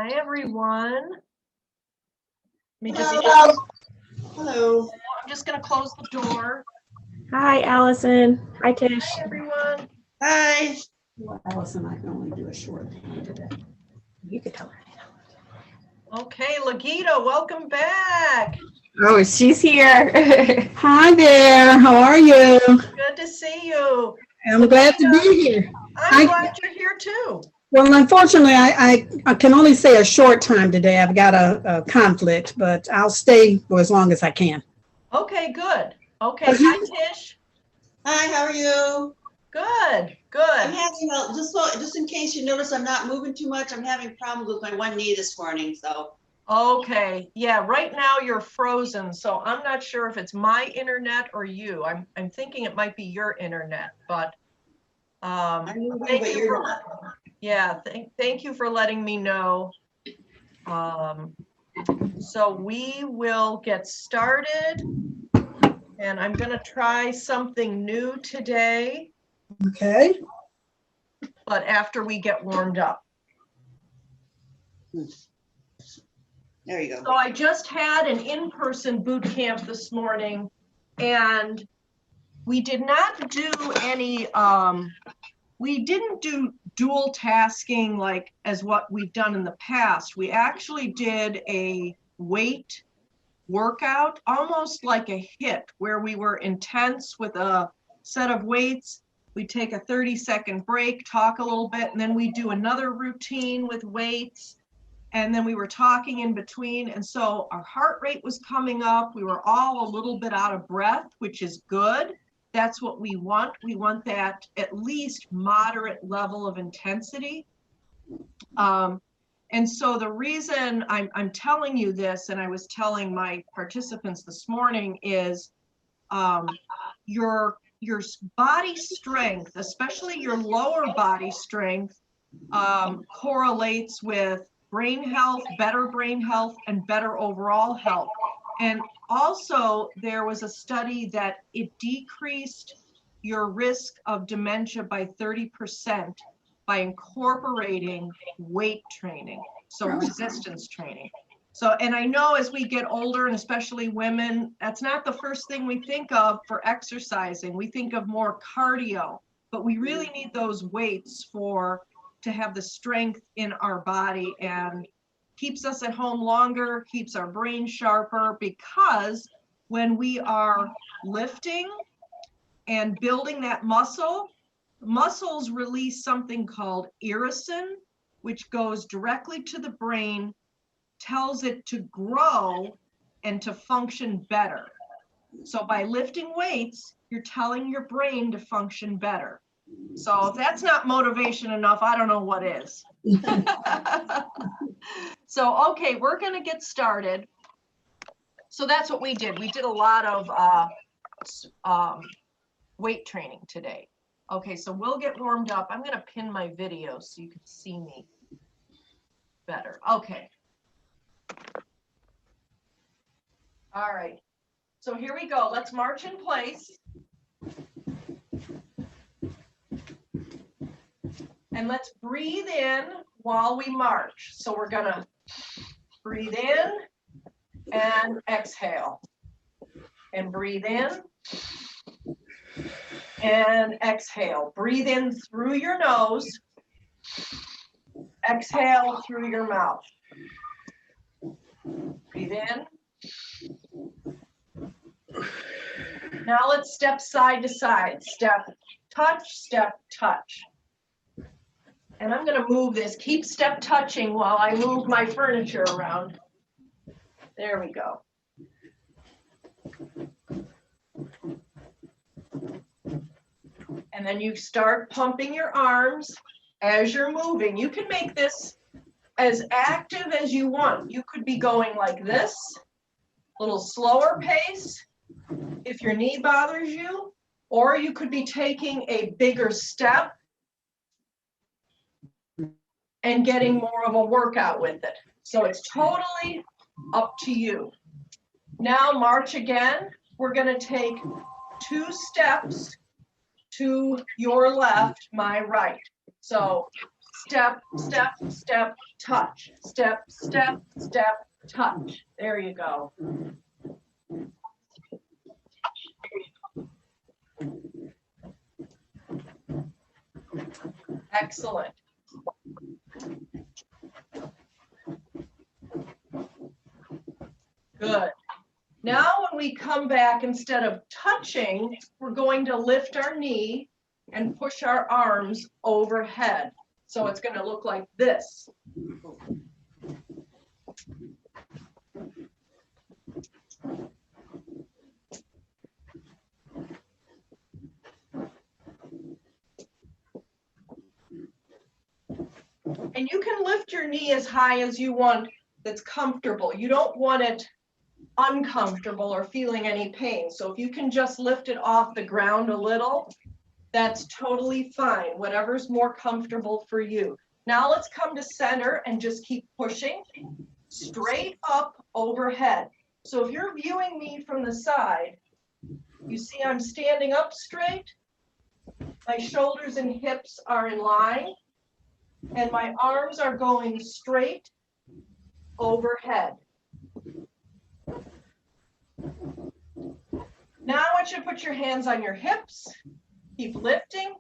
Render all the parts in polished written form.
Hi, everyone. Let me just, Hello. I'm just going to close the door. Hi, Allison. Hi, Tish. Hi, everyone. Hi. Well, Allison, I can only do a short time today. You could tell her. Okay, Lagita, welcome back. Oh, she's here. Hi there. How are you? Good to see you. I'm glad to be here. I'm glad you're here too. Well, unfortunately, I can only say a short time today. I've got a conflict, but I'll stay for as long as I can. Okay, good. Okay, hi, Tish. Hi, how are you? Good, I'm good. having just in case you notice I'm not moving too much, I'm having problems with my one knee this morning, so. Okay, yeah, right now you're frozen, so I'm not sure if it's my internet or you. I'm thinking it might be your internet, but I'm moving, thank but you you're for, not. yeah, thank you for letting me know. So we will get started, and I'm going to try something new today, Okay. but after we get warmed up. There you go. So I just had an in-person boot camp this morning, and we did not do any, we didn't do dual tasking like as what we've done in the past. We actually did a weight workout, almost like a HIIT, where we were intense with a set of weights. We take a 30-second break, talk a little bit, and then we do another routine with weights. And then we were talking in between. And so our heart rate was coming up. We were all a little bit out of breath, which is good. That's what we want. We want that at least moderate level of intensity. And so the reason I'm telling you this, and I was telling my participants this morning, is your body strength, especially your lower body strength, correlates with brain health, and better overall health. And also there was a study that it decreased your risk of dementia by 30% by incorporating weight training, so resistance training. So, and I know as we get older, and especially women, that's not the first thing we think of for exercising. We think of more cardio, but we really need those weights to have the strength in our body, and keeps us at home longer, keeps our brain sharper, because when we are lifting and building that muscles release something called irisin, which goes directly to the brain, tells it to grow and to function better. So by lifting weights, you're telling your brain to function better. So if that's not motivation enough, I don't know what is. So, okay, we're going to get started. So that's what we did. We did a lot of weight training today. Okay, so we'll get warmed up. I'm going to pin my video so you can see me better. Okay. All right. So here we go. Let's march in place. And let's breathe in while we march. So we're going to breathe in and exhale. And breathe in and exhale. Breathe in through your nose. Exhale through your mouth. Breathe in. Now let's step side to side. Step, touch. And I'm going to move this. Keep step touching while I move my furniture around. There we go. And then you start pumping your arms as you're moving. You can make this as active as you want. You could be going like this, a little slower pace if your knee bothers you, or you could be taking a bigger step and getting more of a workout with it. So it's totally up to you. Now march again. We're going to take 2 steps to your left, my right. So step, step, step, touch, step, step, step, touch. There you go. Excellent. Good. Now when we come back, instead of touching, we're going to lift our knee and push our arms overhead. So it's going to look like this. And you can lift your knee as high as you want that's comfortable. You don't want it uncomfortable or feeling any pain. So if you can just lift it off the ground a little, that's totally fine. Whatever's more comfortable for you. Now let's come to center and just keep pushing straight up overhead. So if you're viewing me from the side, you see I'm standing up straight. My shoulders and hips are in line. And my arms are going straight overhead. Now I want you to put your hands on your hips, keep lifting.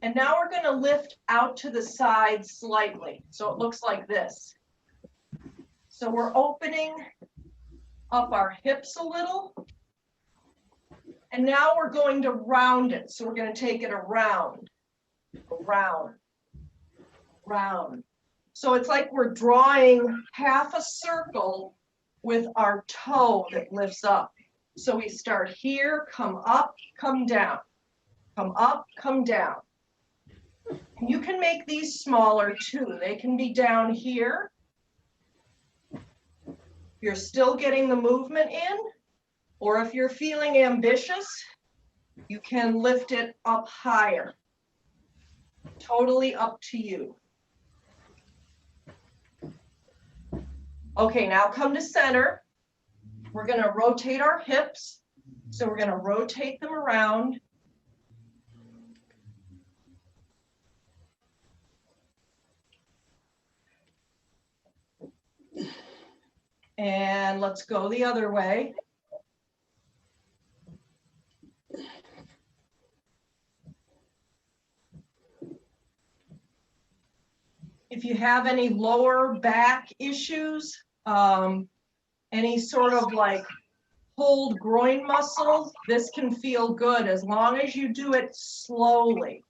And now we're going to lift out to the side slightly. So it looks like this. So we're opening up our hips a little. And now we're going to round it. So we're going to take it around, around. Round. So it's like we're drawing half a circle with our toe that lifts up. So we start here, come up, come down, come up, come down. And you can make these smaller too. They can be down here. You're still getting the movement in, or if you're feeling ambitious, you can lift it up higher. Totally up to you. Okay, now come to center. We're going to rotate our hips. So we're going to rotate them around. And let's go the other way. If you have any lower back issues, any sort of like pulled groin muscles, this can feel good as long as you do it slowly.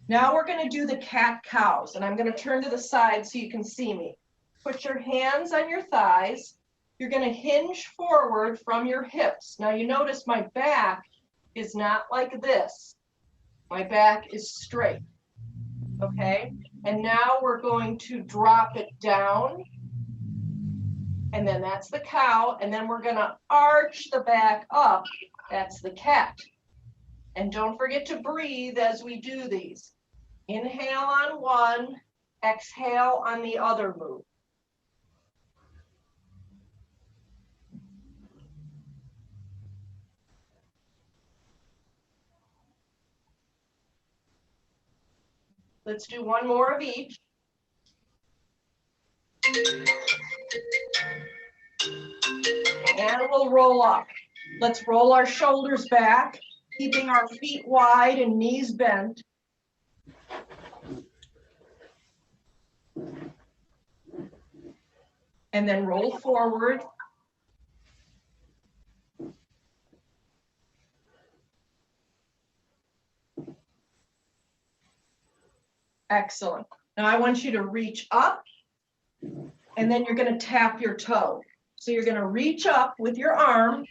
Now we're going to do the cat-cows, and I'm going to turn to the side so you can see me. Put your hands on your thighs. You're going to hinge forward from your hips. Now you notice my back is not like this. My back is straight. Okay, and now we're going to drop it down, and then that's the cow, and then we're going to arch the back up. That's the cat. And don't forget to breathe as we do these. Inhale on one, exhale on the other move. Let's do one more of each. And we'll roll up. Let's roll our shoulders back, keeping our feet wide and knees bent. And then roll forward. Excellent. Now I want you to reach up, and then you're going to tap your toe. So you're going to reach up with your arm,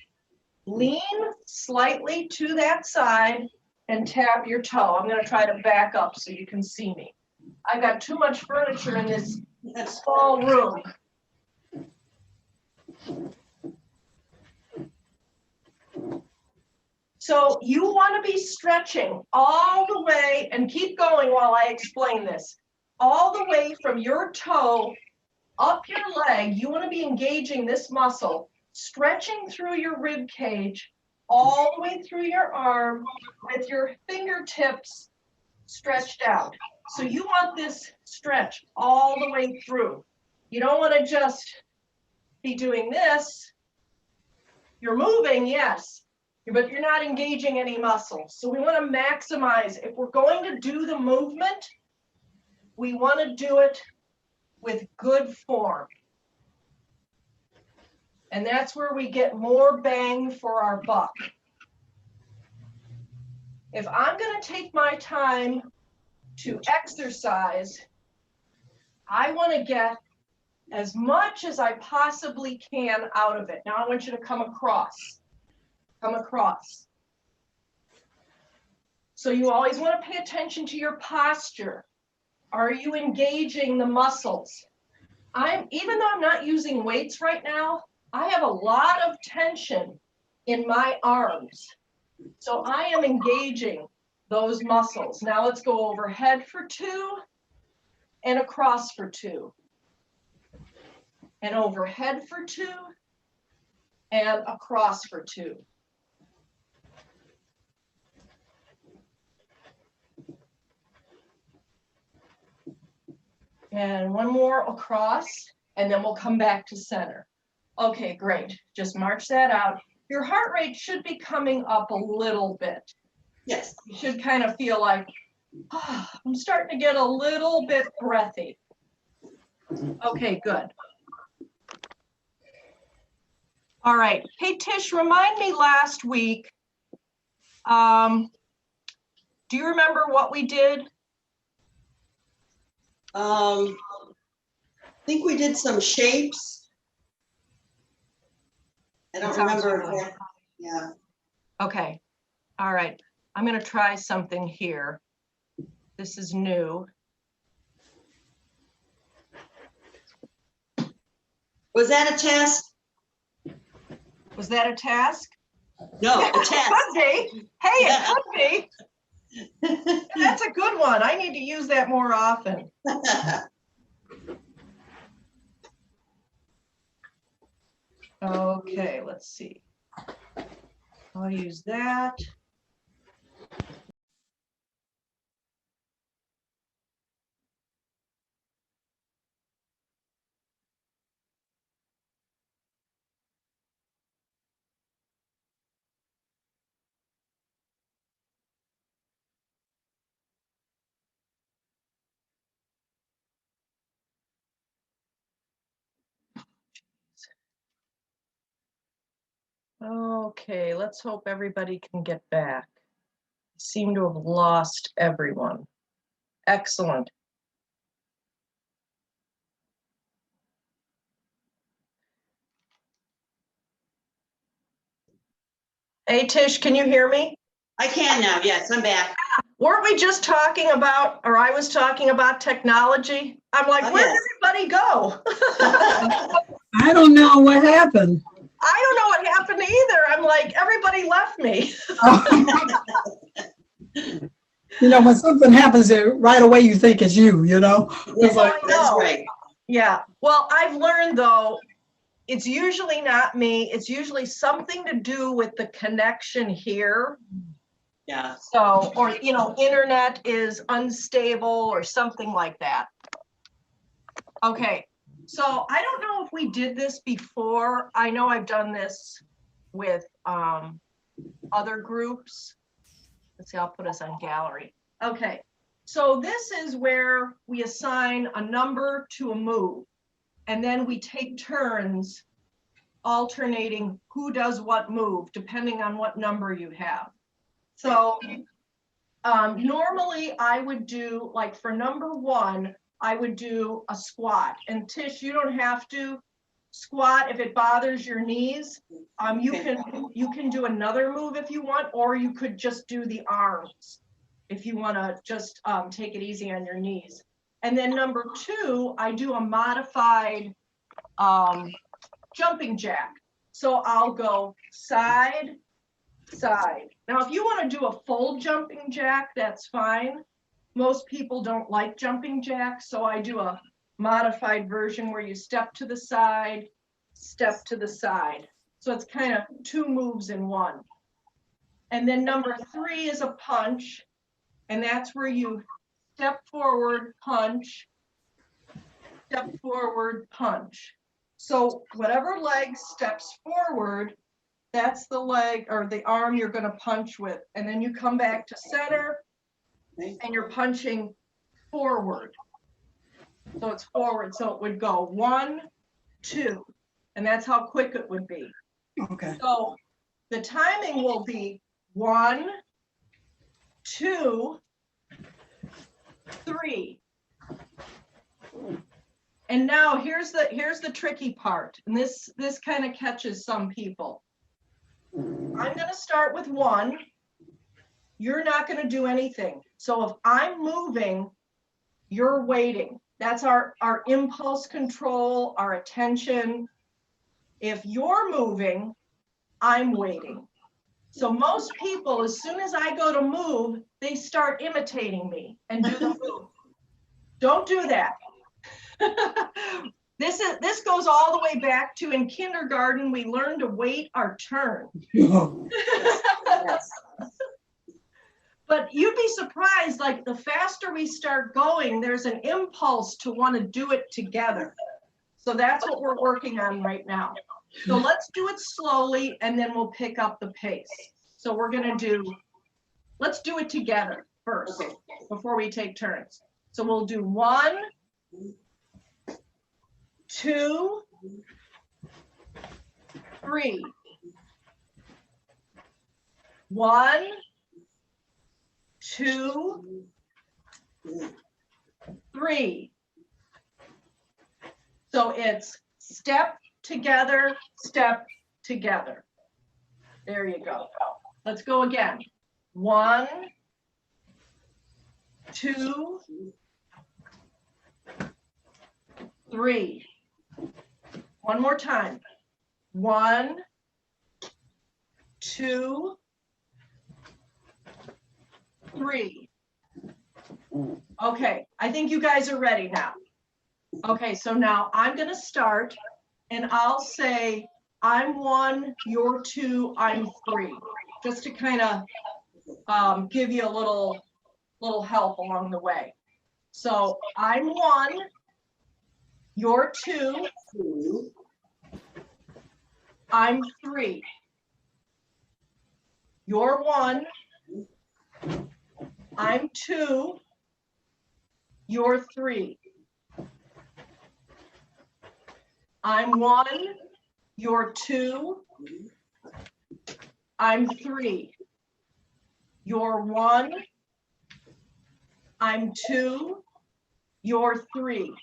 lean slightly to that side, and tap your toe. I'm going to try to back up so you can see me. I've got too much furniture in this small room. So you want to be stretching all the way, and keep going while I explain this, all the way from your toe up your leg. You want to be engaging this muscle, stretching through your rib cage, all the way through your arm with your fingertips stretched out. So you want this stretch all the way through. You don't want to just be doing this. You're moving, yes, but you're not engaging any muscles. So we want to maximize. If we're going to do the movement, we want to do it with good form. And that's where we get more bang for our buck. If I'm going to take my time to exercise, I want to get as much as I possibly can out of it. Now I want you to come across. Come across. So you always want to pay attention to your posture. Are you engaging the muscles? Even though I'm not using weights right now, I have a lot of tension in my arms. So I am engaging those muscles. Now let's go overhead for 2 and across for 2. And overhead for 2 and across for 2. And one more across, and then we'll come back to center. Okay, great. Just march that out. Your heart rate should be coming up a little bit. Yes. You should kind of feel like, I'm starting to get a little bit breathy. Okay, good. All right. Hey, Tish, remind me last week. Do you remember what we did? I think we did some shapes. I don't That sounds remember. good. Yeah. Okay. All right. I'm going to try something here. This is new. Was that a test? Was that a task? No, a It test. could be. Hey, it could be. That's a good one. I need to use that more often. Okay, let's see. I'll use that. Okay, let's hope everybody can get back. Seem to have lost everyone. Excellent. Hey, Tish, can you hear me? I can now. Yes, I'm back. Weren't we just talking about, or I was talking about technology? I'm like, Oh, where'd yes. everybody go? I don't know what happened. I don't know what happened either. I'm like, everybody left me. When something happens, right away you think it's you, Yes, like- that's right. Yeah. Well, I've learned though, it's usually not me. It's usually something to do with the connection here. Yeah. So, or, internet is unstable or something like that. Okay. So I don't know if we did this before. I know I've done this with other groups. Let's see, I'll put us on gallery. Okay. So this is where we assign a number to a move. And then we take turns alternating who does what move, depending on what number you have. So normally I would do, like for number 1, I would do a squat. And Tish, you don't have to squat if it bothers your knees. You can do another move if you want, or you could just do the arms if you want to just take it easy on your knees. And then number 2, I do a modified jumping jack. So I'll go side, side. Now, if you want to do a full jumping jack, that's fine. Most people don't like jumping jacks, so I do a modified version where you step to the side, step to the side. So it's kind of 2 moves in one. And then number 3 is a punch. And that's where you step forward, punch, step forward, punch. So whatever leg steps forward, that's the leg or the arm you're going to punch with. And then you come back to center and you're punching forward. So it's forward. So it would go 1, 2, and that's how quick it would be. Okay. So the timing will be 1, 2, 3. And now here's the tricky part. And this kind of catches some people. I'm going to start with 1. You're not going to do anything. So if I'm moving, you're waiting. That's our impulse control, our attention. If you're moving, I'm waiting. So most people, as soon as I go to move, they start imitating me and do the move. Don't do that. This goes all the way back to in kindergarten, we learned to wait our turn. Yes. But you'd be surprised, like the faster we start going, there's an impulse to want to do it together. So that's what we're working on right now. So let's do it slowly and then we'll pick up the pace. So we're going to let's do it together first before we take turns. So we'll do 1, 2, 3. 1, 2, 3. So it's step together, step together. There you go. Let's go again. 1, 2, 3. One more time. 1, 2, 3. Okay, I think you guys are ready now. Okay, so now I'm going to start and I'll say, I'm 1, you're 2, I'm 3, just to kind of give you a little help along the way. So I'm 1, you're 2, I'm 3. You're 1, I'm 2, you're 3. I'm 1, you're 2, I'm 3. You're 1, I'm 2, you're 3.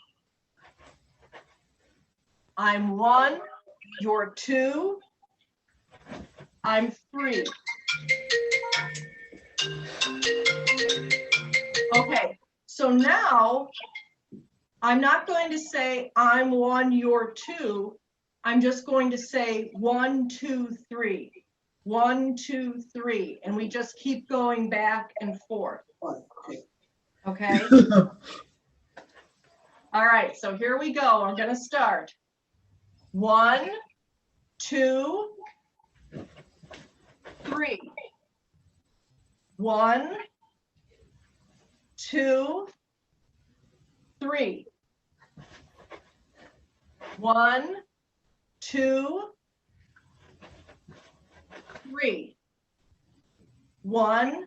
I'm 1, you're 2, I'm 3. Okay, so now I'm not going to say I'm 1, you're 2. I'm just going to say 1, 2, 3. 1, 2, 3. And we just keep going back and forth. Okay? All right, so here we go. I'm going to start. 1, 2, 3. 1, 2, 3. 1, 2, 3. 1,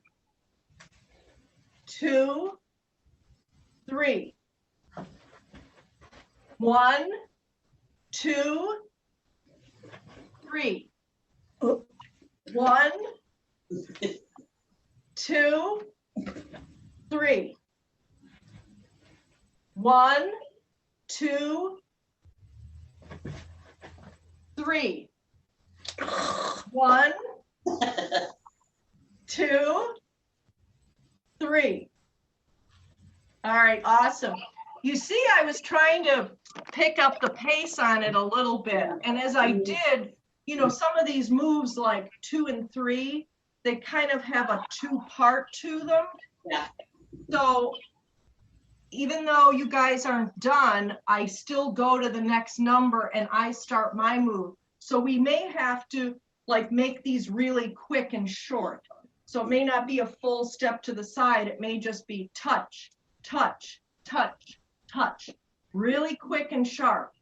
2, 3. 1, 2, 3. 1, 2, 3. 1, 2, 3. 1, 2, 3. All right, awesome. You see, I was trying to pick up the pace on it a little bit. And as I did, you know, some of these moves like 2 and 3, they kind of have a 2-part to them. Yeah. So even though you guys aren't done, I still go to the next number and I start my move. So we may have to like make these really quick and short. So it may not be a full step to the side. It may just be touch, touch, touch, touch, really quick and sharp.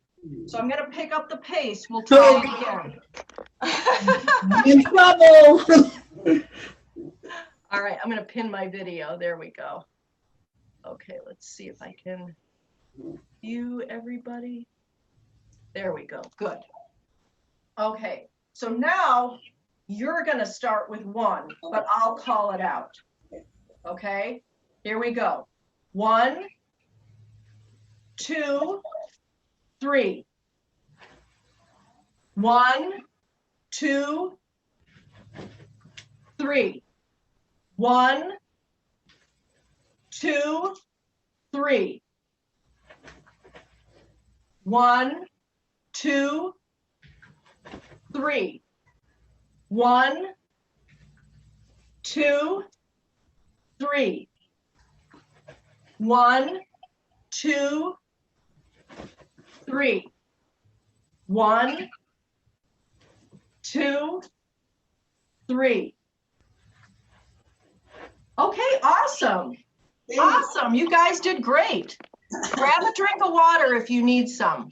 So I'm going to pick up the pace. We'll try it again. In trouble. All right, I'm going to pin my video. There we go. Okay, let's see if I can view everybody. There we go. Good. Okay, so now you're going to start with 1, but I'll call it out. Okay, here we go. 1, 2, 3. 1, 2, 3. 1, 2, 3. 1, 2, 3. 1, 2, 3. 1, 2, 3. 1, 2, 3. Okay, awesome. Awesome. You guys did great. Grab a drink of water if you need some.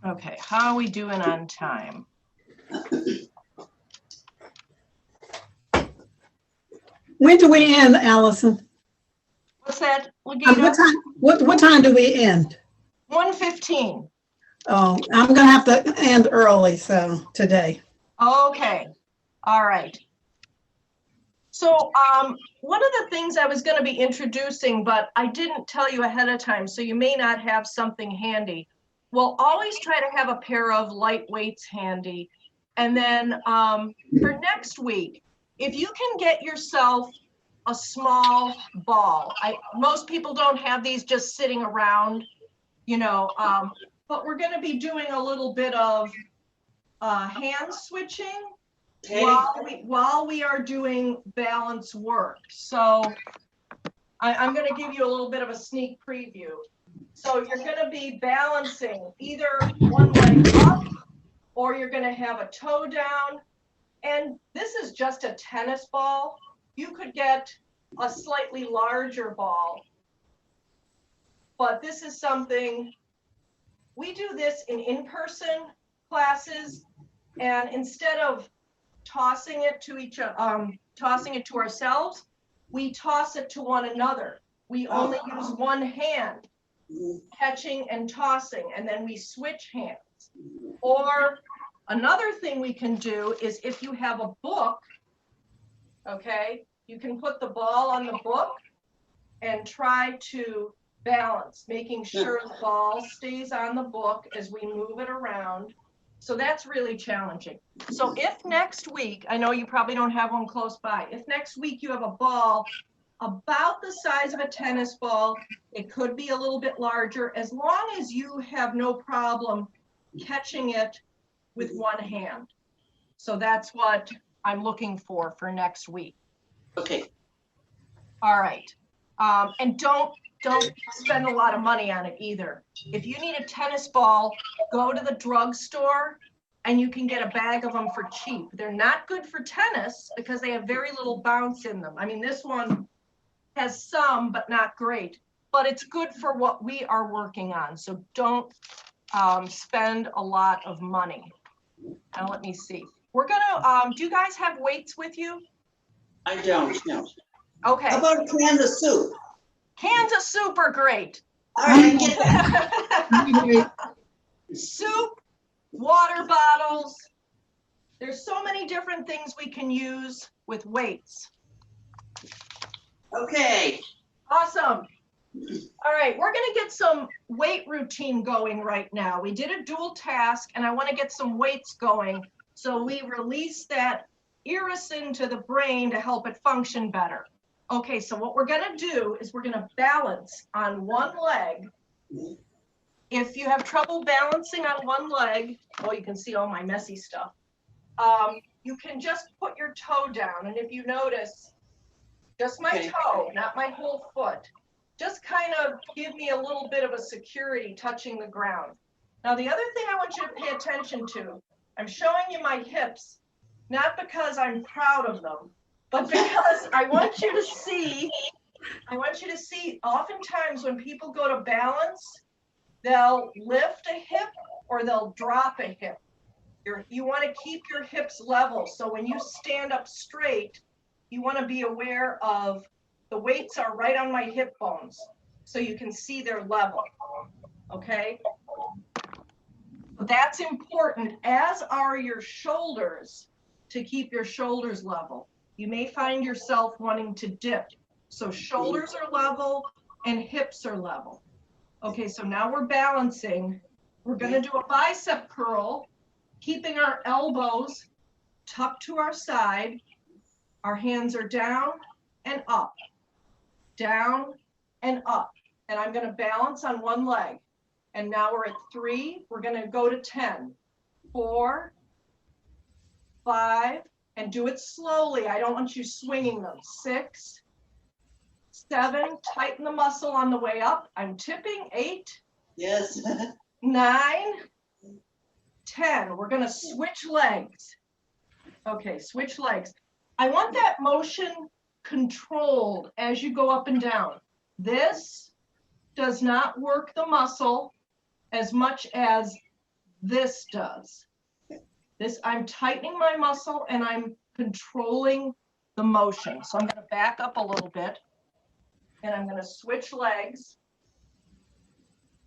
Okay, how are we doing on time? When do we end, Allison? What's that, What Lagita? time? What time do we end? 1:15. Oh, I'm gonna have to end early, so today. Okay, all right. So one of the things I was going to be introducing, but I didn't tell you ahead of time, so you may not have something handy. Well, always try to have a pair of light weights handy. And then for next week, if you can get yourself a small ball. Most people don't have these just sitting around, you know, but we're going to be doing a little bit of hand switching. Okay. While we are doing balance work. So I'm going to give you a little bit of a sneak preview. So you're going to be balancing either one leg up or you're going to have a toe down. And this is just a tennis ball. You could get a slightly larger ball. But this is something, we do this in in-person classes, and instead of tossing it to tossing it to ourselves, we toss it to one another. We only use one hand, catching and tossing, and then we switch hands. Or another thing we can do is if you have a book, okay, you can put the ball on the book and try to balance, making sure the ball stays on the book as we move it around. So that's really challenging. So if next week, I know you probably don't have one close by, if next week you have a ball about the size of a tennis ball, it could be a little bit larger, as long as you have no problem catching it with one hand. So that's what I'm looking for next week. Okay. All right. And don't spend a lot of money on it either. If you need a tennis ball, go to the drugstore and you can get a bag of them for cheap. They're not good for tennis because they have very little bounce in them. I mean, this one has some, but not great, but it's good for what we are working on. So don't spend a lot of money. Now let me see. We're gonna, do you guys have weights with you? I don't know. Okay. How about cans of soup? Cans of soup are great. All right, get that. Soup, water bottles. There's so many different things we can use with weights. Okay. Awesome. All right, we're gonna get some weight routine going right now. We did a dual task and I wanna get some weights going so we release that irisin to the brain to help it function better. Okay, so what we're gonna do is we're gonna balance on one leg. If you have trouble balancing on one leg, oh, you can see all my messy stuff. You can just put your toe down, and if you notice, just my toe, not my whole foot, just kind of give me a little bit of a security touching the ground. Now, the other thing I want you to pay attention to, I'm showing you my hips, not because I'm proud of them, but because I want you to see, oftentimes when people go to balance, they'll lift a hip or they'll drop a hip. You want to keep your hips level. So when you stand up straight, you want to be aware of the weights are right on my hip bones so you can see their level. Okay? That's important, as are your shoulders, to keep your shoulders level. You may find yourself wanting to dip. So shoulders are level and hips are level. Okay, so now we're balancing. We're going to do a bicep curl, keeping our elbows tucked to our side. Our hands are down and up, down and up. And I'm going to balance on one leg. And now we're at 3. We're going to go to 10. 4, 5, and do it slowly. I don't want you swinging them. 6, 7, tighten the muscle on the way up. I'm tipping. 8. Yes. 9, 10. We're going to switch legs. Okay, switch legs. I want that motion controlled as you go up and down. This does not work the muscle as much as this does. This, I'm tightening my muscle and I'm controlling the motion. So I'm going to back up a little bit and I'm going to switch legs.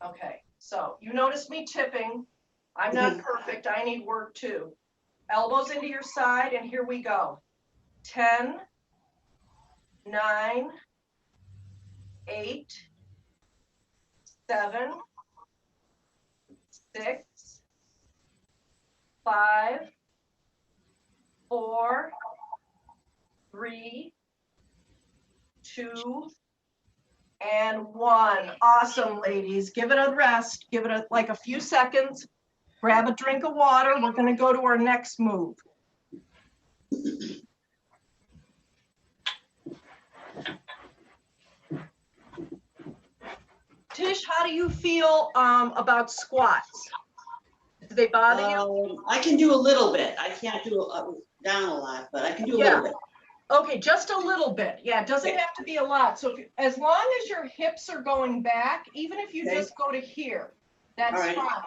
Okay, so you notice me tipping. I'm not perfect. I need work too. Elbows into your side, and here we go. 10, 9, 8, 7, 6, 5, 4, 3, 2, and 1. Awesome, ladies. Give it a rest. Give it like a few seconds. Grab a drink of water. We're going to go to our next move. Tish, how do you feel about squats? Do they bother you? I can do a little bit. I can't do down a lot, but I can do a little bit. Okay, just a little bit. Yeah, it doesn't have to be a lot. So if as long as your hips are going back, even if you just go to here, that's fine.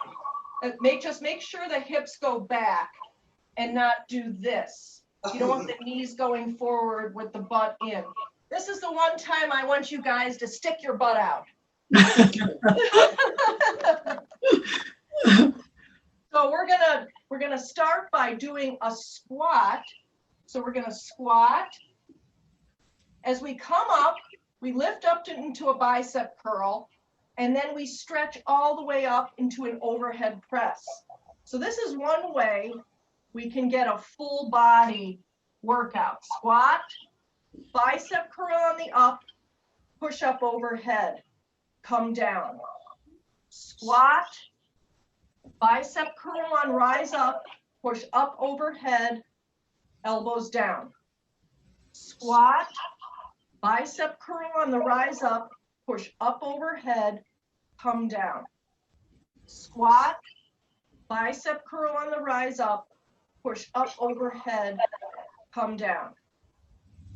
Just make sure the hips go back and not do this. You don't want the knees going forward with the butt in. This is the one time I want you guys to stick your butt out. So we're gonna start by doing a squat. So we're gonna squat. As we come up, we lift up into a bicep curl, and then we stretch all the way up into an overhead press. So this is one way we can get a full body workout. Squat, bicep curl on the up, push up overhead, come down. Squat, bicep curl on rise up, push up overhead, elbows down. Squat, bicep curl on the rise up, push up overhead, come down. Squat, bicep curl on the rise up, push up overhead, come down.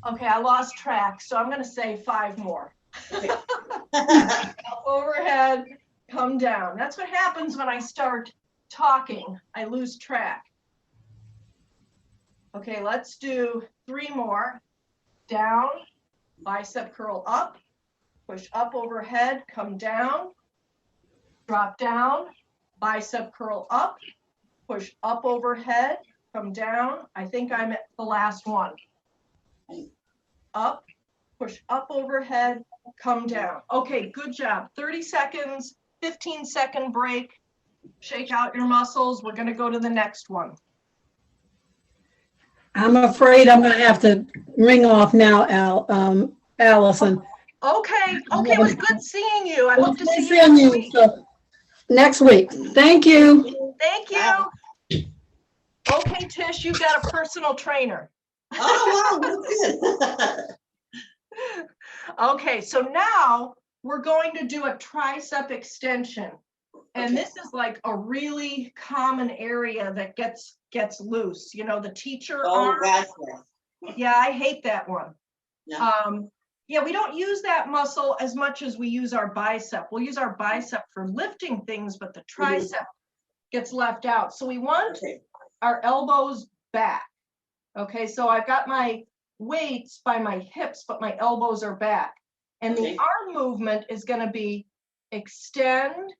Okay, I lost track, so I'm going to say 5 more. Up overhead, come down. That's what happens when I start talking. I lose track. Okay, let's do 3 more. Down, bicep curl up, push up overhead, come down, drop down, bicep curl up, push up overhead, come down. I think I'm at the last one. Up, push up overhead, come down. Okay, good job. 30 seconds, 15-second break. Shake out your muscles. We're going to go to the next one. I'm afraid I'm going to have to ring off now, Allison. Okay, it was good seeing you. I hope to see you next week. Next week. Thank you. Thank you. Okay, Tish, you've got a personal trainer. Oh, wow, that's good. Okay, so now we're going to do a tricep extension. And Okay. this is like a really common area that gets loose. You know, the teacher Oh, arm. gotcha. Yeah, I hate that one. Yeah. Yeah, we don't use that muscle as much as we use our bicep. We'll use our bicep for lifting things, but the tricep gets left out. So we want Okay. our elbows back. Okay, so I've got my weights by my hips, but my elbows are back. And Okay. the arm movement is going to be extend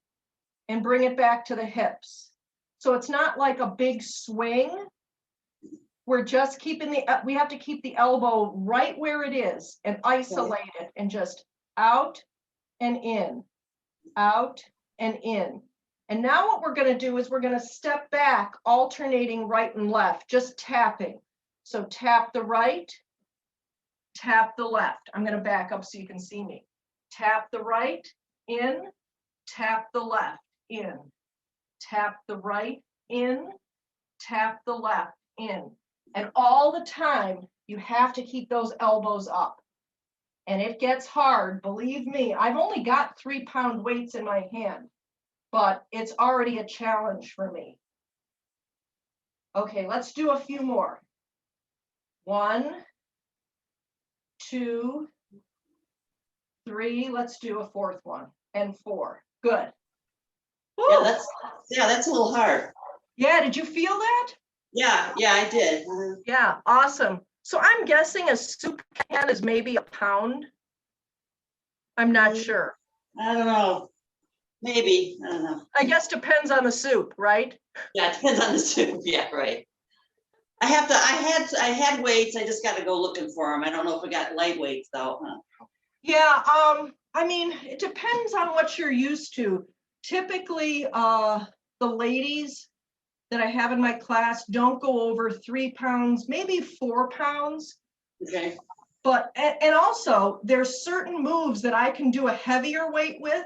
and bring it back to the hips. So it's not like a big swing. We're just keeping we have to keep the elbow right where it is and isolate it and just out and in, out and in. And now what we're going to do is we're going to step back, alternating right and left, just tapping. So tap the right, tap the left. I'm going to back up so you can see me. Tap the right, in, tap the left, in, tap the right, in, tap the left, in. And all the time, you have to keep those elbows up. And it gets hard, believe me. I've only got 3-pound weights in my hand, but it's already a challenge for me. Okay, let's do a few more. 1, 2, 3. Let's do a 4th one. And 4. Good. Yeah, Woo! that's a little hard. Yeah, did you feel that? Yeah, I did. Yeah, awesome. So I'm guessing a soup can is maybe a pound. I'm not sure. I don't know. Maybe, I don't know. I guess depends on the soup, right? Yeah, it depends on the soup. Yeah, right. I had weights. I just got to go looking for them. I don't know if we got light weights though. Huh? Yeah, I mean, it depends on what you're used to. Typically, the ladies that I have in my class don't go over 3 pounds, maybe 4 pounds. Okay. But, and also there's certain moves that I can do a heavier weight with,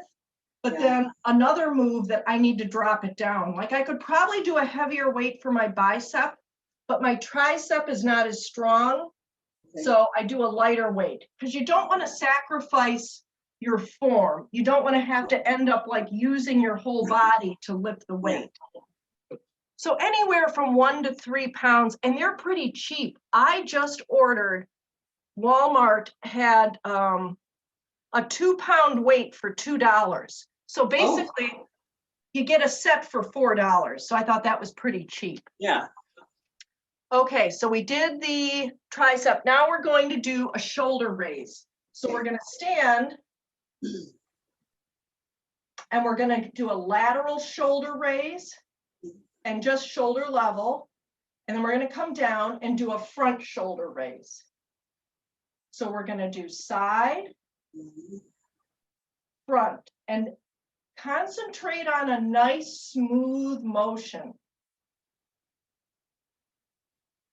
but then another move that I need to drop it down. Like I could probably do a heavier weight for my bicep, but my tricep is not as strong. Okay. So I do a lighter weight because you don't want to sacrifice your form. You don't want to have to end up like using your whole body to lift the weight. So anywhere from 1 to 3 pounds, and they're pretty cheap. I just ordered, Walmart had a 2-pound weight for $2. So basically you get a set for $4. So I thought that was pretty cheap. Yeah. Okay, so we did the tricep. Now we're going to do a shoulder raise. So we're going to stand and we're going to do a lateral shoulder raise and just shoulder level. And then we're going to come down and do a front shoulder raise. So we're going to do side, front, and concentrate on a nice smooth motion.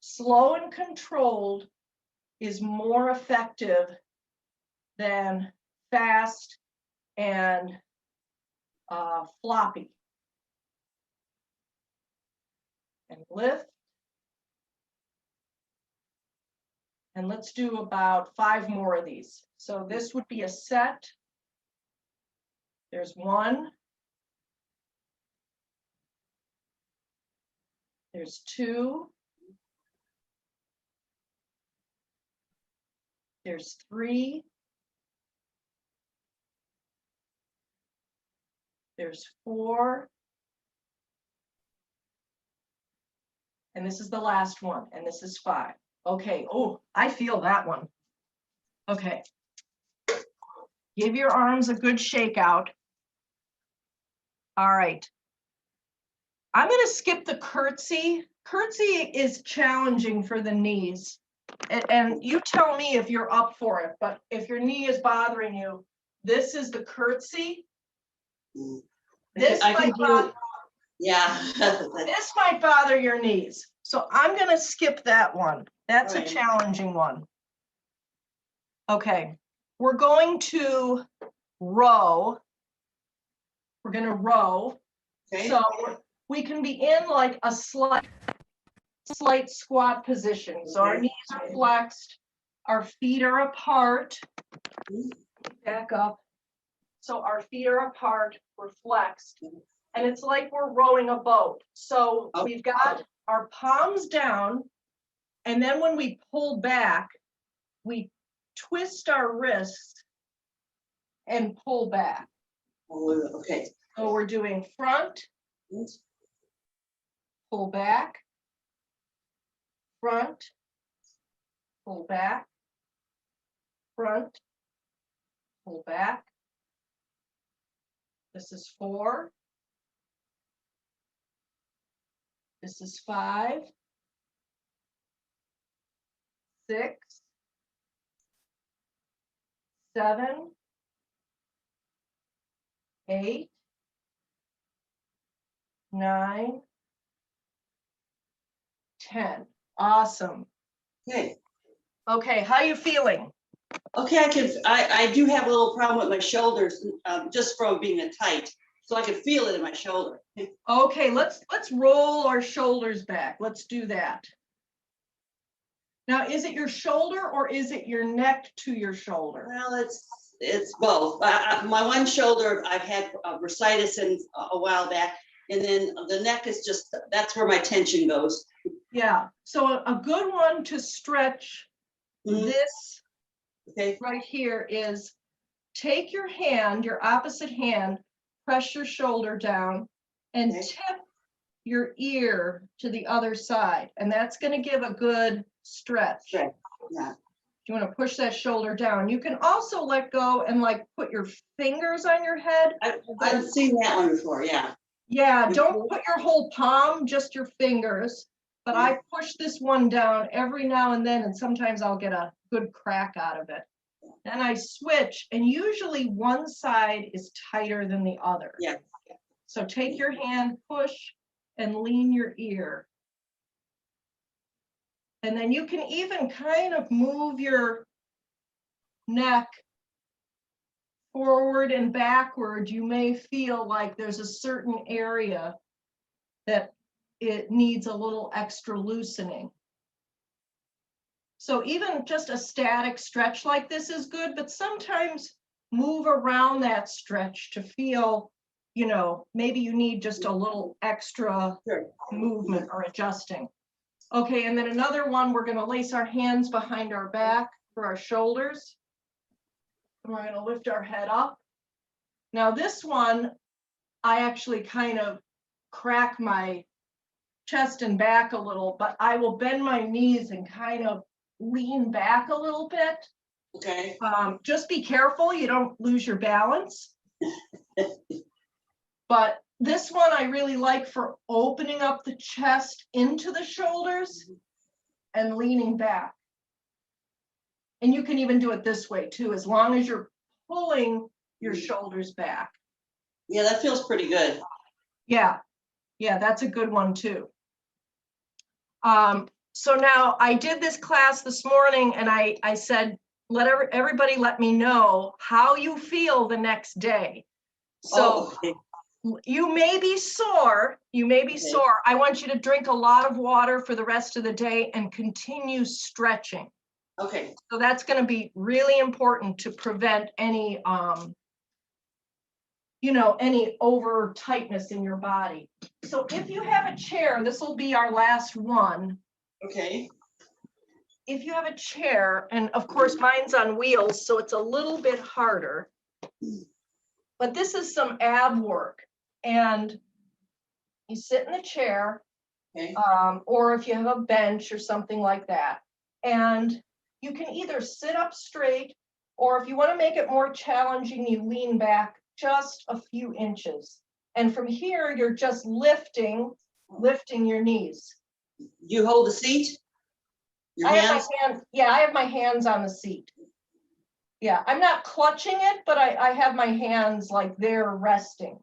Slow and controlled is more effective than fast and floppy. And lift. And let's do about 5 more of these. So this would be a set. There's 1. There's 2. There's 3. There's 4. And this is the last one, and this is 5. Okay, oh, I feel that one. Okay. Give your arms a good shake out. All right. I'm going to skip the curtsy. Curtsy is challenging for the knees. And you tell me if you're up for it, but if your knee is bothering you, this is the curtsy. This might bother, this might bother your knees. So I'm going to skip that one. That's a challenging one. Okay, we're going to row. We're going to row. Okay. So we can be in like a slight squat position. So our knees are flexed, our feet are apart. Back up. So our feet are apart, we're flexed. and it's like we're rowing a boat. So Okay. we've got our palms down, and then when we pull back, we twist our wrists and pull back. Oh, okay. So we're doing front, pull back, front, pull back, front, pull back. This is 4. This is 5, 6, 7, 8, 9, 10. Awesome. Okay. Okay, how you feeling? Okay, I do have a little problem with my shoulders, just from being a tight, so I can feel it in my shoulder. Okay, let's roll our shoulders back. Let's do that. Now, is it your shoulder or is it your neck to your shoulder? Well, it's both. My one shoulder, I've had bursitis in a while back, and then the neck is just, that's where my tension goes. Yeah, so a good one to stretch Mhm. this Okay, right here is take your hand, your opposite hand, press your shoulder down and Okay. tip your ear to the other side. And that's going to give a good stretch. Stretch, yeah. You want to push that shoulder down. You can also let go and like put your fingers on your head. I've seen that one before, yeah. Yeah, don't put your whole palm, just your fingers. But I push this one down every now and then, and sometimes I'll get a good crack out of it. Then I switch, and usually one side is tighter than the other. Yeah. So take your hand, push, and lean your ear. And then you can even kind of move your neck forward and backward. You may feel like there's a certain area that it needs a little extra loosening. So even just a static stretch like this is good, but sometimes move around that stretch to feel, you know, maybe you need just a little extra Sure. movement or adjusting. Okay, and then another one, we're going to lace our hands behind our back for our shoulders. And we're going to lift our head up. Now this one, I actually kind of crack my chest and back a little, but I will bend my knees and kind of lean back a little bit. Okay. Just be careful you don't lose your balance. But this one I really like for opening up the chest into the shoulders and leaning back. And you can even do it this way too, as long as you're pulling your shoulders back. Yeah, that feels pretty good. Yeah, that's a good one too. So now I did this class this morning and I said, everybody let me know how you feel the next day. So okay. you may be sore, sore. I want you to drink a lot of water for the rest of the day and continue stretching. Okay. So that's going to be really important to prevent any, any over tightness in your body. So if you have a chair, this will be our last one. Okay. If you have a chair, and of course mine's on wheels, so it's a little bit harder, but this is some ab work. And you sit in the chair, Okay. or if you have a bench or something like that, and you can either sit up straight, or if you want to make it more challenging, you lean back just a few inches. And from here, you're just lifting your knees. You hold the seat? Your I hands? have my hands on the seat. Yeah, I'm not clutching it, but I have my hands like they're resting.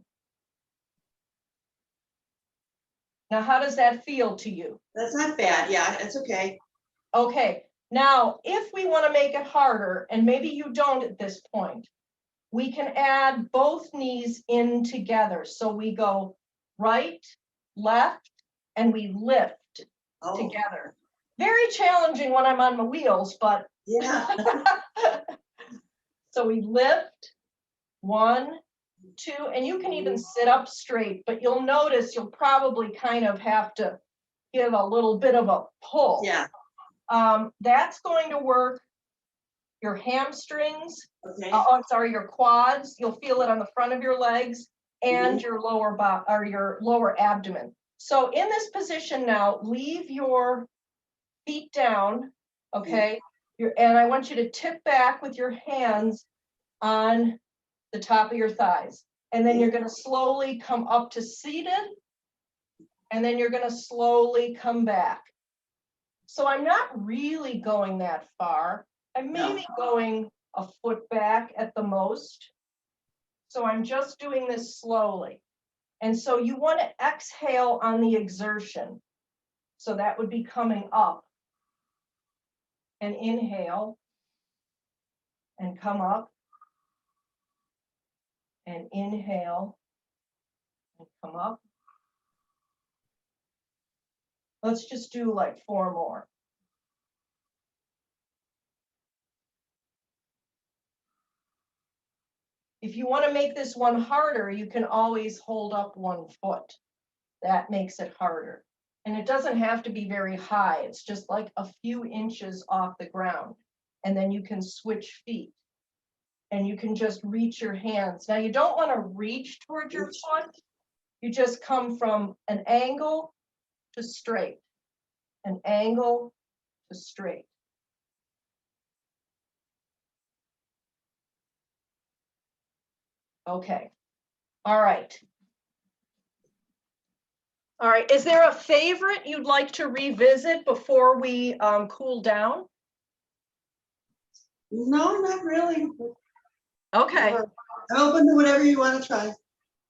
Now, how does that feel to you? That's not bad. Yeah, it's okay. Okay, now if we want to make it harder, and maybe you don't at this point, we can add both knees in together. So we go right, left, and we lift together. Very challenging when I'm on my wheels, but Yeah. so we lift 1, 2, and you can even sit up straight, but you'll notice you'll probably kind of have to give a little bit of a pull. Yeah, That's going to work your hamstrings, okay. sorry, your quads. You'll feel it on the front of your legs and your lower or your lower abdomen. So in this position now, leave your feet down, okay? And I want you to tip back with your hands on the top of your thighs. And then you're going to slowly come up to seated. And then you're going to slowly come back. So I'm not really going that far. I'm maybe going a foot back at the most. So I'm just doing this slowly. And so you want to exhale on the exertion. So that would be coming up. And inhale. And come up. And inhale. And come up. Let's just do like 4 more. If you want to make this one harder, you can always hold up 1 foot. That makes it harder. And it doesn't have to be very high. It's just like a few inches off the ground. And then you can switch feet. And you can just reach your hands. Now you don't want to reach towards your foot. You just come from an angle to straight. An angle to straight. Okay. All right. All right. Is there a favorite you'd like to revisit before we cool down? No, not really. Okay. I'm open to whatever you want to try.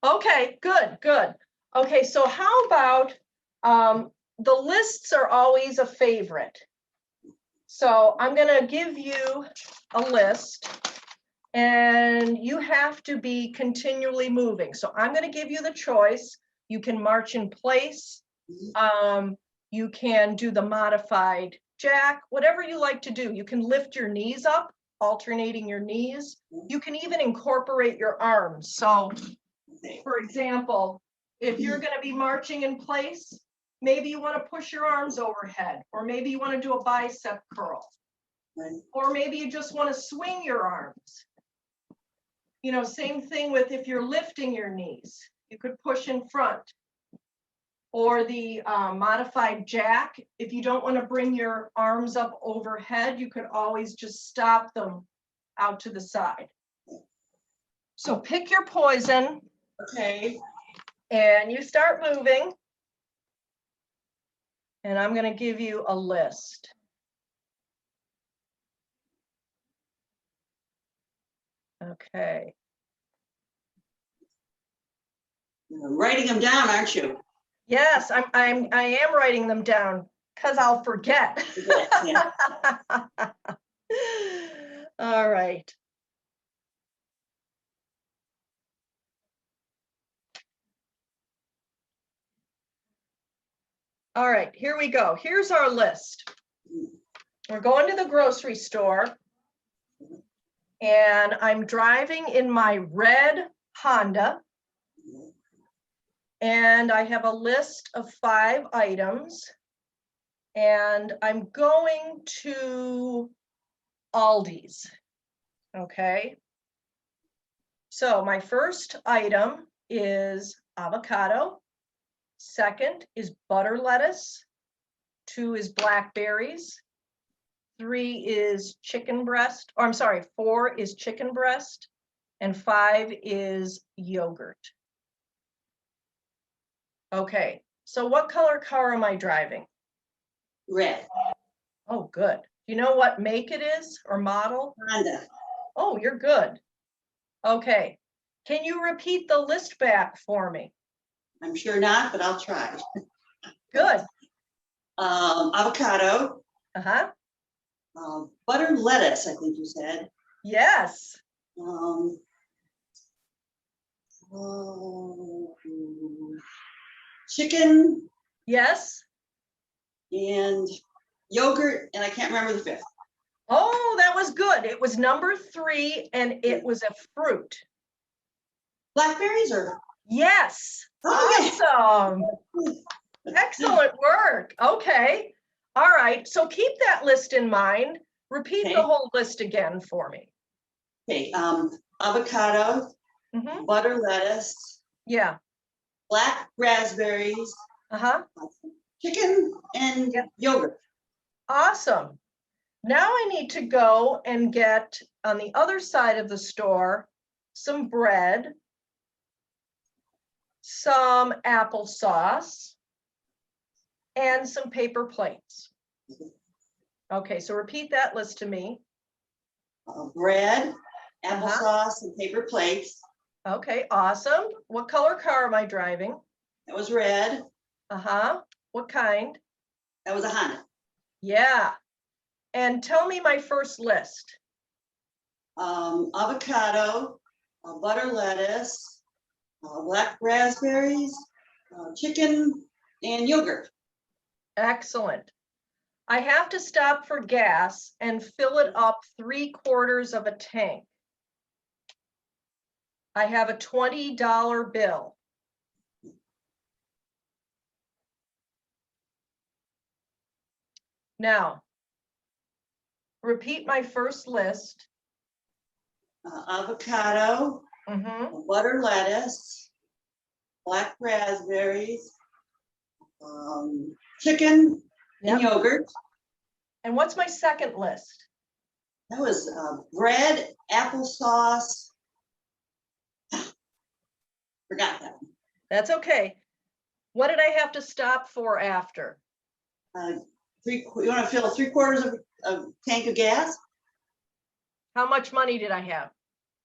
Okay, good, good. Okay, so how about the lists are always a favorite. So I'm going to give you a list and you have to be continually moving. So I'm going to give you the choice. You can march in place. You can do the modified jack, whatever you like to do. You can lift your knees up, alternating your knees. You can even incorporate your arms. So for example, if you're going to be marching in place, maybe you want to push your arms overhead, or maybe you want to do a bicep curl, or maybe you just want to swing your arms. You know, same thing with if you're lifting your knees, you could push in front. Or the modified jack, if you don't want to bring your arms up overhead, you could always just stop them out to the side. So pick your poison. Okay. And you start moving. And I'm going to give you a list. Okay. You're writing them down, aren't you? Yes, I am writing them down because I'll forget. Yeah. All right. All right, here we go. Here's our list. We're going to the grocery store and I'm driving in my red Honda and I have a list of 5 items and I'm going to Aldi's. Okay. So my first item is avocado. Second is butter lettuce. 2 is blackberries. 3 is chicken breast. Or I'm sorry, 4 is chicken breast. And 5 is yogurt. Okay, so what color car am I driving? Red. Oh, good. You know what make it is or model? Honda. Oh, you're good. Okay, can you repeat the list back for me? I'm sure not, but I'll try. Good. Avocado. Uh-huh. Butter lettuce, I think you said. Yes. Chicken. Yes. And yogurt, and I can't remember the 5th. Oh, that was good. It was number 3 and it was a fruit. Blackberries or? Yes. Okay. Awesome. Excellent work. Okay. All right. So keep that list in mind. Repeat the Okay. whole list again for me. Okay, avocado, Mhm. butter lettuce, Yeah. black raspberries, Uh-huh. chicken, and Yep. yogurt. Awesome. Now I need to go and get on the other side of the store some bread, some applesauce, and some paper plates. Okay, so repeat that list to me. Bread, Uh-huh. applesauce, and paper plates. Okay, awesome. What color car am I driving? That was red. Uh-huh. What kind? That was a Honda. Yeah. And tell me my first list. Avocado, butter lettuce, black raspberries, chicken, and yogurt. Excellent. I have to stop for gas and fill it up 3/4 of a tank. I have a $20 bill. Now, repeat my first list. Avocado, Mhm. butter lettuce, black raspberries, chicken, Yep. and yogurt. And what's my second list? That was bread, applesauce. Forgot that one. That's okay. What did I have to stop for after? You want to fill 3/4 of a tank of gas? How much money did I have?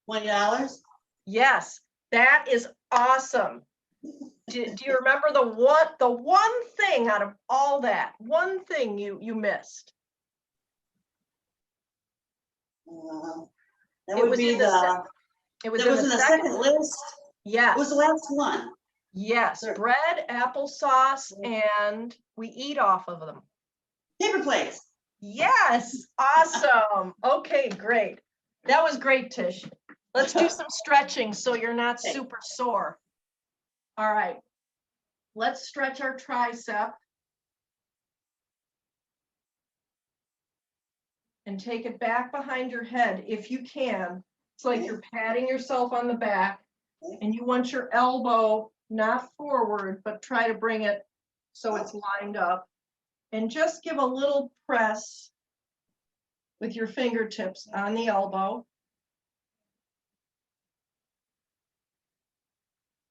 $20. Yes, that is awesome. Do you remember the one thing out of all that, one thing you missed? That It would was be in the the, It was that in was in the the second. second list. It Yes, was the last one. yes, Sure. bread, applesauce, and we eat off of them. Paper plates. Yes, awesome. Okay, great. That was great, Tish. Let's do some stretching so you're not Okay. super sore. All right. Let's stretch our tricep. And take it back behind your head if you can. It's like Okay. you're patting yourself on the back Okay. and you want your elbow not forward, but try to bring it so it's lined up. And just give a little press with your fingertips on the elbow.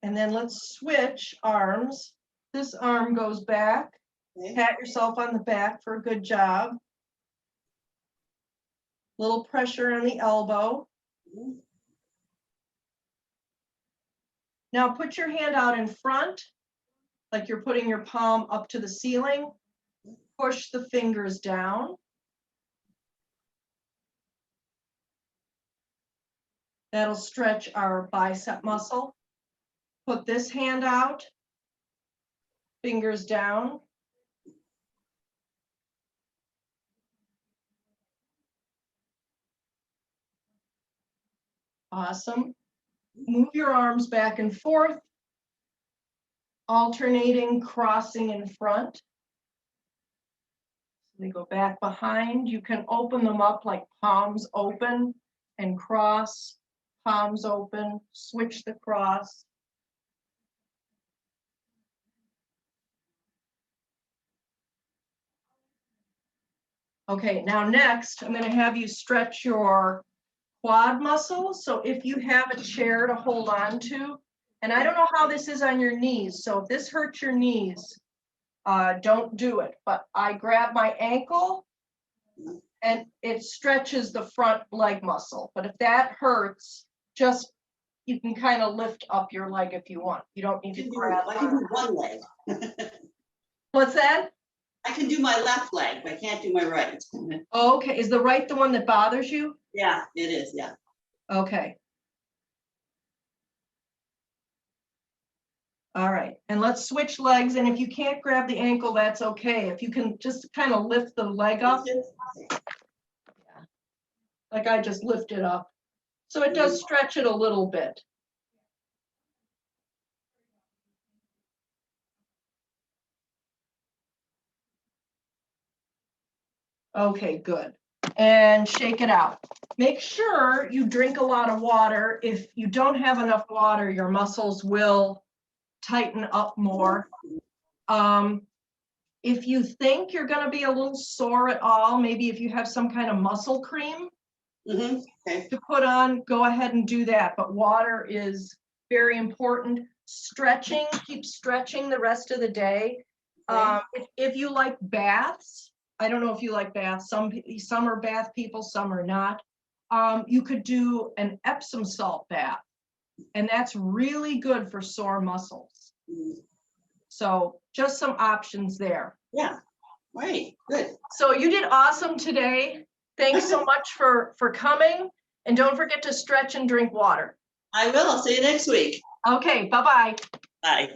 And then let's switch arms. This arm goes back. Okay. Pat yourself on the back for a good job. Little pressure on the elbow. Mhm. Now put your hand out in front, like you're putting your palm up to the ceiling. Push the fingers down. That'll stretch our bicep muscle. Put this hand out, fingers down. Awesome. Move your arms back and forth, alternating, crossing in front. They go back behind. You can open them up like palms open and cross, palms open, switch the cross. Okay, now next, I'm going to have you stretch your quad muscles. So if you have a chair to hold on to, and I don't know how this is on your knees, so if this hurts your knees, don't do it. But I grab my ankle and it stretches the front leg muscle. But if that hurts, just, you can kind of lift up your leg if you want. You don't need to grab. I can do one leg. What's that? I can do my left leg, but I can't do my right. Oh, okay, is the right the one that bothers you? Yeah, it is, yeah. Okay. All right, and let's switch legs. And if you can't grab the ankle, that's okay. If you can just kind of lift the leg up, like I just lifted up. So it does stretch it a little bit. Okay, good. And shake it out. Make sure you drink a lot of water. If you don't have enough water, your muscles will tighten up more. If you think you're going to be a little sore at all, maybe if you have some kind of muscle cream Okay. to put on, go ahead and do that. But water is very important. Stretching, keep stretching the rest of the day. If you like baths, I don't know if you like baths. Some are bath people, some are not. You could do an Epsom salt bath, and that's really good for sore muscles. Mm. So just some options there. Yeah, right, good. So you did awesome today. Thanks so much for coming. And don't forget to stretch and drink water. I will. See you next week. Okay, bye-bye. Bye.